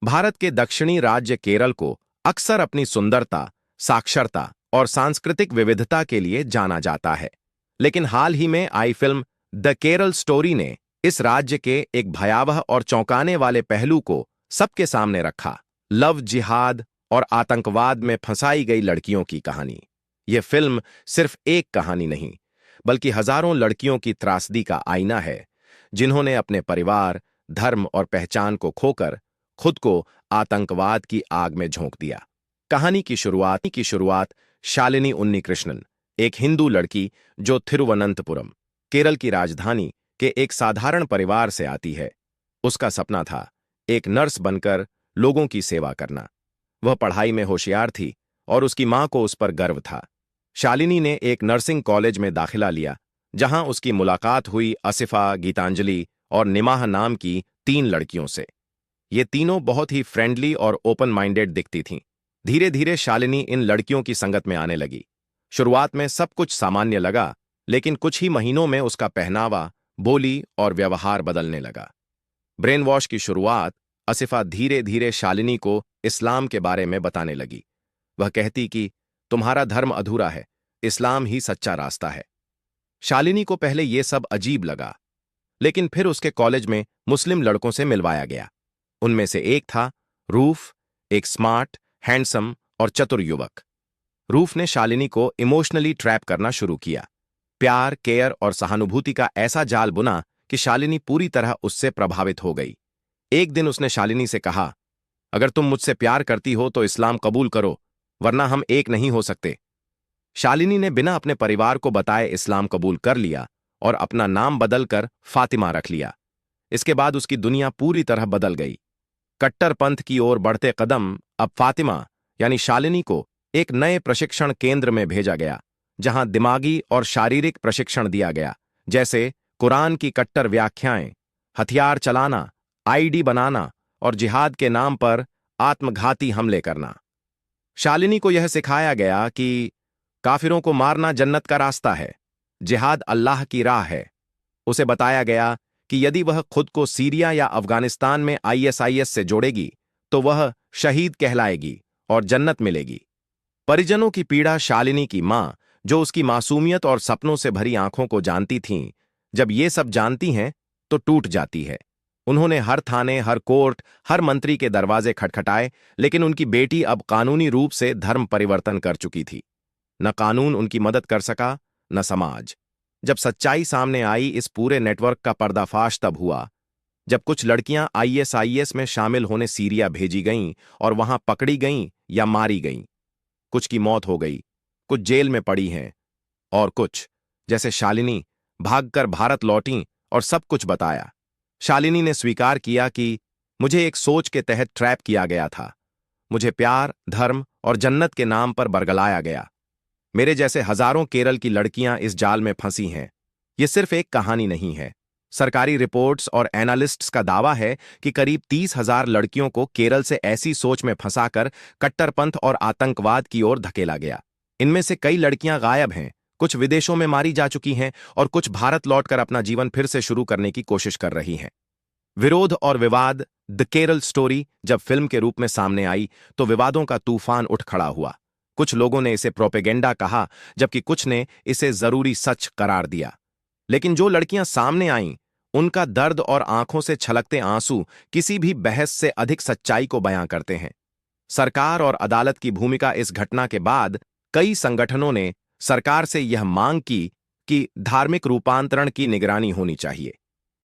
भारत के दक्षिणी राज्य केरल को अक्सर अपनी सुंदरता, साक्षरता और सांस्कृतिक विविधता के लिए जाना जाता है। लेकिन हाल ही में आई फिल्म द केरल स्टोरी ने इस राज्य के एक भयावह और चौंकाने वाले पहलू को सबके सामने रखा। लव जिहाद और आतंकवाद में फंसाई गई लड़कियों की कहानी। यह फिल्म सिर्फ एक कहानी नहीं, बल्कि हजारों लड़कियों की त्रासदी का आईना है, जिन्होंने अपने परिवार, धर्म और पहचान को खोकर खुद को आतंकवाद की आग में झोंक दिया। कहानी की शुरुआत शालिनी उन्नीकृष्णन, एक हिंदू लड़की जो थिरुवनंतपुरम, केरल की राजधानी के एक साधारण परिवार से आती है। उसका सपना था एक नर्स बनकर लोगों की सेवा करना। वह पढ़ाई में होशियार थी और उसकी मां को उस पर गर्व था। शालिनी ने एक नर्सिंग कॉलेज में दाखिला लिया, जहां उसकी मुलाकात हुई आसिफा, गीतांजलि और निमाह नाम की 3 लड़कियों से। ये तीनों बहुत ही फ्रेंडली और ओपन माइंडेड दिखती थीं। धीरे धीरे शालिनी इन लड़कियों की संगत में आने लगी। शुरुआत में सब कुछ सामान्य लगा, लेकिन कुछ ही महीनों में उसका पहनावा, बोली और व्यवहार बदलने लगा। ब्रेन वॉश की शुरुआत आसिफा धीरे धीरे शालिनी को इस्लाम के बारे में बताने लगी। वह कहती कि तुम्हारा धर्म अधूरा है, इस्लाम ही सच्चा रास्ता है। शालिनी को पहले ये सब अजीब लगा, लेकिन फिर उसके कॉलेज में मुस्लिम लड़कों से मिलवाया गया। उनमें से एक था रूफ, एक स्मार्ट, हैंडसम और चतुर युवक। रूफ ने शालिनी को इमोशनली ट्रैप करना शुरू किया। प्यार, केयर और सहानुभूति का ऐसा जाल बुना कि शालिनी पूरी तरह उससे प्रभावित हो गई। एक दिन उसने शालिनी से कहा, अगर तुम मुझसे प्यार करती हो तो इस्लाम कबूल करो, वरना हम एक नहीं हो सकते। शालिनी ने बिना अपने परिवार को बताए इस्लाम कबूल कर लिया और अपना नाम बदलकर फातिमा रख लिया। इसके बाद उसकी दुनिया पूरी तरह बदल गई। कट्टरपंथ की ओर बढ़ते कदम। अब फातिमा यानी शालिनी को एक नए प्रशिक्षण केंद्र में भेजा गया, जहां दिमागी और शारीरिक प्रशिक्षण दिया गया, जैसे कुरान की कट्टर व्याख्याएं, हथियार चलाना, आईडी बनाना और जिहाद के नाम पर आत्मघाती हमले करना। शालिनी को यह सिखाया गया कि काफिरों को मारना जन्नत का रास्ता है, जिहाद अल्लाह की राह है। उसे बताया गया कि यदि वह खुद को सीरिया या अफगानिस्तान में आईएसआईएस से जोड़ेगी तो वह शहीद कहलाएगी और जन्नत मिलेगी। परिजनों की पीड़ा। शालिनी की मां, जो उसकी मासूमियत और सपनों से भरी आंखों को जानती थीं, जब ये सब जानती हैं तो टूट जाती है। उन्होंने हर थाने, हर कोर्ट, हर मंत्री के दरवाजे खटखटाए, लेकिन उनकी बेटी अब कानूनी रूप से धर्म परिवर्तन कर चुकी थी। न कानून उनकी मदद कर सका, न समाज। जब सच्चाई सामने आई, इस पूरे नेटवर्क का पर्दाफाश तब हुआ जब कुछ लड़कियां आईएसआईएस में शामिल होने सीरिया भेजी गईं और वहां पकड़ी गईं या मारी गईं। कुछ की मौत हो गई, कुछ जेल में पड़ी हैं, और कुछ, जैसे शालिनी, भागकर भारत लौटीं और सब कुछ बताया। शालिनी ने स्वीकार किया कि मुझे एक सोच के तहत ट्रैप किया गया था। मुझे प्यार, धर्म और जन्नत के नाम पर बरगलाया गया। मेरे जैसे हजारों केरल की लड़कियां इस जाल में फंसी हैं। यह सिर्फ एक कहानी नहीं है। सरकारी रिपोर्ट्स और एनालिस्ट्स का दावा है कि करीब 30,000 लड़कियों को केरल से ऐसी सोच में फंसाकर कट्टरपंथ और आतंकवाद की ओर धकेला गया। इनमें से कई लड़कियां गायब हैं, कुछ विदेशों में मारी जा चुकी हैं और कुछ भारत लौटकर अपना जीवन फिर से शुरू करने की कोशिश कर रही हैं। विरोध और विवाद। द केरल स्टोरी जब फिल्म के रूप में सामने आई तो विवादों का तूफान उठ खड़ा हुआ। कुछ लोगों ने इसे प्रोपेगेंडा कहा, जबकि कुछ ने इसे जरूरी सच करार दिया। लेकिन जो लड़कियां सामने आईं, उनका दर्द और आंखों से छलकते आंसू किसी भी बहस से अधिक सच्चाई को बयां करते हैं। सरकार और अदालत की भूमिका। इस घटना के बाद कई संगठनों ने सरकार से यह मांग की कि धार्मिक रूपांतरण की निगरानी होनी चाहिए।